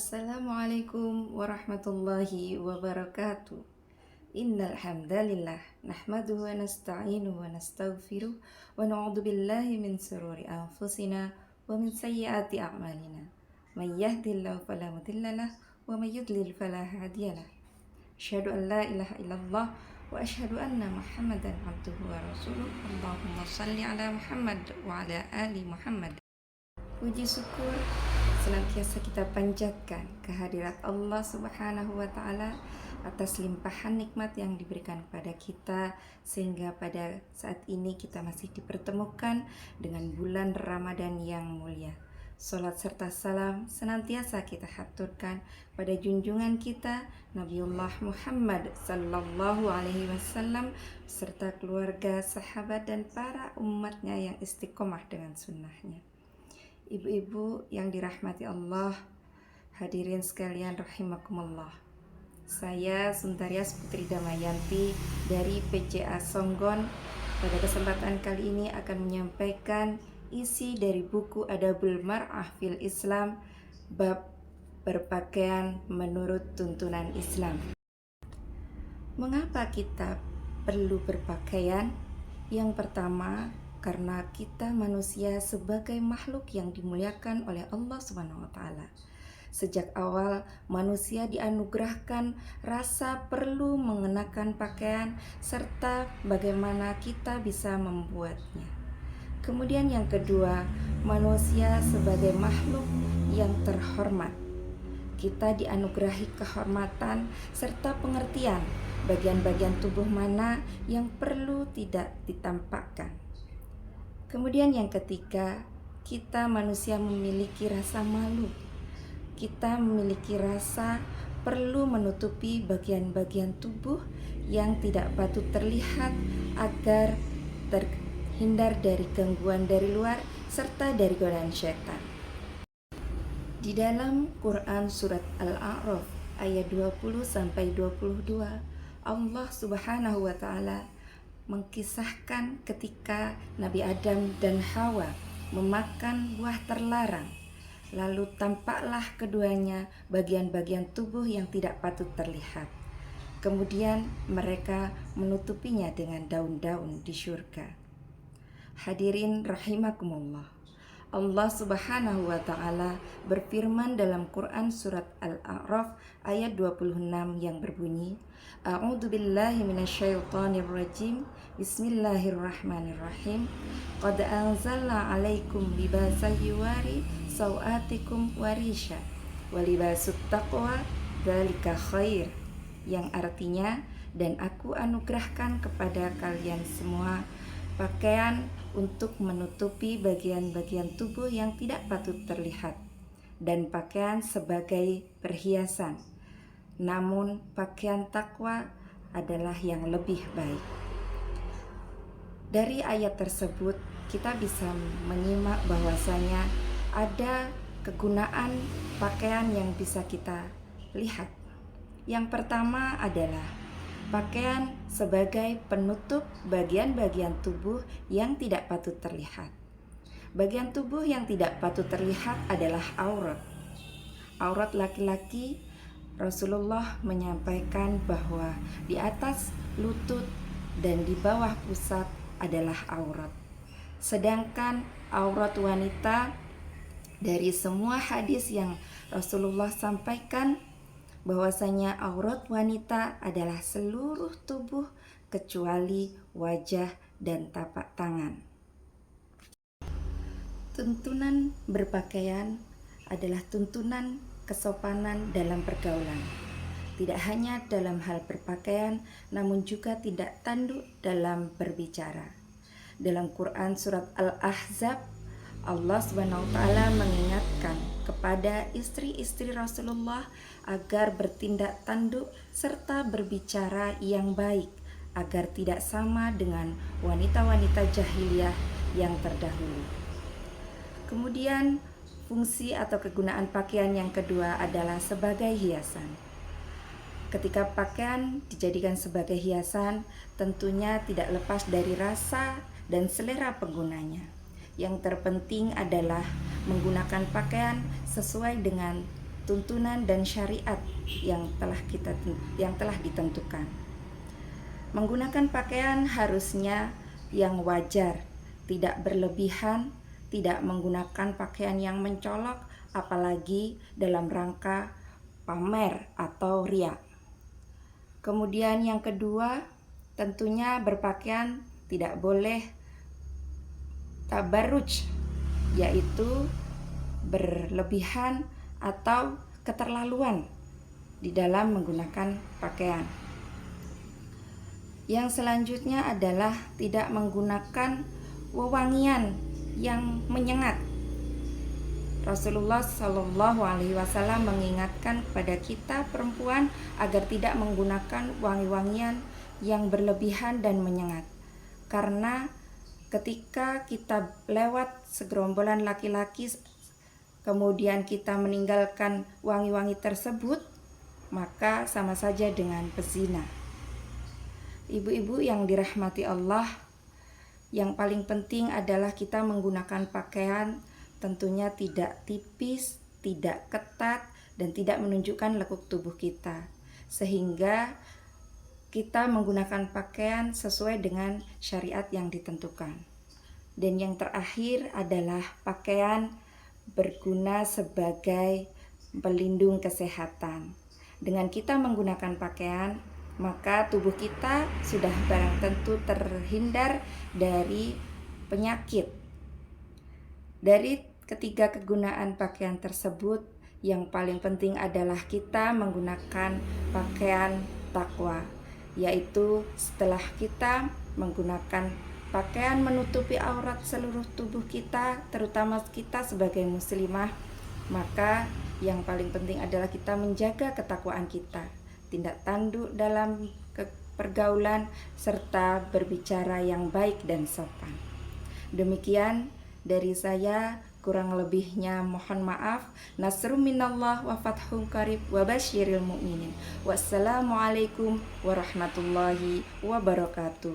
Assalamualaikum warahmatullahi wabarakatuh. Innal hamdalillah nahmaduhu wa nasta'inuhu wa nastaghfiruh wa na'udzu billahi min shururi anfusina wa min sayyiati a'malina. May yahdihillahu fala mudilla lahu wa may yudlil fala hadiyalah. Asyhadu an la ilaha illallah wa asyhadu anna Muhammadan abduhu wa rasuluh. Allahumma shalli ala Muhammad wa ala ali Muhammad. Puji syukur senantiasa kita panjatkan kehadirat Allah Subhanahu wa Ta'ala atas limpahan nikmat yang diberikan kepada kita, sehingga pada saat ini kita masih dipertemukan dengan bulan Ramadan yang mulia. Salat serta salam senantiasa kita haturkan pada junjungan kita Nabiullah Muhammad sallallahu alaihi wasallam serta keluarga, sahabat dan para umatnya yang istiqomah dengan sunnahnya. Ibu-ibu yang dirahmati Allah, hadirin sekalian rahimakumullah. Saya Suntarias Putri Damayanti dari PCA Songgon. Pada kesempatan kali ini akan menyampaikan isi dari buku Adabul Mar'ah fil Islam, bab berpakaian menurut tuntunan Islam. Mengapa kita perlu berpakaian? Yang pertama, karena kita manusia sebagai makhluk yang dimuliakan oleh Allah Subhanahu wa Ta'ala. Sejak awal manusia dianugerahkan rasa perlu mengenakan pakaian serta bagaimana kita bisa membuatnya. Kemudian yang kedua, manusia sebagai makhluk yang terhormat. Kita dianugerahi kehormatan serta pengertian bagian-bagian tubuh mana yang perlu tidak ditampakkan. Kemudian yang ketiga, kita manusia memiliki rasa malu. Kita memiliki rasa perlu menutupi bagian-bagian tubuh yang tidak patut terlihat agar terhindar dari gangguan dari luar serta dari godaan syaitan. Di dalam Quran surat Al-A'raf ayat 20-22, Allah Subhanahu wa Ta'ala mengkisahkan ketika Nabi Adam dan Hawa memakan buah terlarang. Lalu tampaklah keduanya bagian-bagian tubuh yang tidak patut terlihat. Kemudian mereka menutupinya dengan daun-daun di syurga. Hadirin rahimakumullah. Allah Subhanahu wa Ta'ala berfirman dalam Quran surat Al-A'raf ayat 26 yang berbunyi, A'udzu billahi minasyaitonir rajim. Bismillahirrahmanirrahim. Qad anzalna 'alaikum libasan yuwari sawatikum warisha wa libasut taqwa dzalika khair. Yang artinya, dan aku anugerahkan kepada kalian semua pakaian untuk menutupi bagian-bagian tubuh yang tidak patut terlihat, dan pakaian sebagai perhiasan. Namun pakaian takwa adalah yang lebih baik. Dari ayat tersebut kita bisa menyimak bahwasanya ada kegunaan pakaian yang bisa kita lihat. Yang pertama adalah pakaian sebagai penutup bagian-bagian tubuh yang tidak patut terlihat. Bagian tubuh yang tidak patut terlihat adalah aurat. Aurat laki-laki, Rasulullah menyampaikan bahwa di atas lutut dan di bawah pusat adalah aurat. Sedangkan aurat wanita, dari semua hadis yang Rasulullah sampaikan, bahwasanya aurat wanita adalah seluruh tubuh kecuali wajah dan tapak tangan. Tuntunan berpakaian adalah tuntunan kesopanan dalam pergaulan. Tidak hanya dalam hal berpakaian, namun juga tidak tanduk dalam berbicara. Dalam Quran surat Al-Ahzab, Allah Subhanahu wa Ta'ala mengingatkan kepada istri-istri Rasulullah agar bertindak tanduk serta berbicara yang baik, agar tidak sama dengan wanita-wanita jahiliyah yang terdahulu. Kemudian fungsi atau kegunaan pakaian yang kedua adalah sebagai hiasan. Ketika pakaian dijadikan sebagai hiasan, tentunya tidak lepas dari rasa dan selera penggunanya. Yang terpenting adalah menggunakan pakaian sesuai dengan tuntunan dan syariat yang telah ditentukan. Menggunakan pakaian harusnya yang wajar, tidak berlebihan, tidak menggunakan pakaian yang mencolok, apalagi dalam rangka pamer atau riya. Kemudian yang kedua, tentunya berpakaian tidak boleh tabarruj, yaitu berlebihan atau keterlaluan di dalam menggunakan pakaian. Yang selanjutnya adalah tidak menggunakan wewangian yang menyengat. Rasulullah Shallallahu Alaihi Wasallam mengingatkan kepada kita perempuan agar tidak menggunakan wangi-wangian yang berlebihan dan menyengat, karena ketika kita lewat segerombolan laki-laki kemudian kita meninggalkan wangi-wangi tersebut, maka sama saja dengan pezina. Ibu-ibu yang dirahmati Allah, yang paling penting adalah kita menggunakan pakaian tentunya tidak tipis, tidak ketat, dan tidak menunjukkan lekuk tubuh kita, sehingga kita menggunakan pakaian sesuai dengan syariat yang ditentukan. Dan yang terakhir adalah pakaian berguna sebagai pelindung kesehatan. Dengan kita menggunakan pakaian, maka tubuh kita sudah barang tentu terhindar dari penyakit. Dari ketiga kegunaan pakaian tersebut, yang paling penting adalah kita menggunakan pakaian takwa, yaitu setelah kita menggunakan pakaian menutupi aurat seluruh tubuh kita, terutama kita sebagai muslimah, maka yang paling penting adalah kita menjaga ketakwaan kita, tindak tanduk dalam pergaulan, serta berbicara yang baik dan sopan. Demikian dari saya, kurang lebihnya mohon maaf. Nasrum minallah wa fathun qarib wa basyiril mu'minin. Wassalamualaikum warahmatullahi wabarakatuh.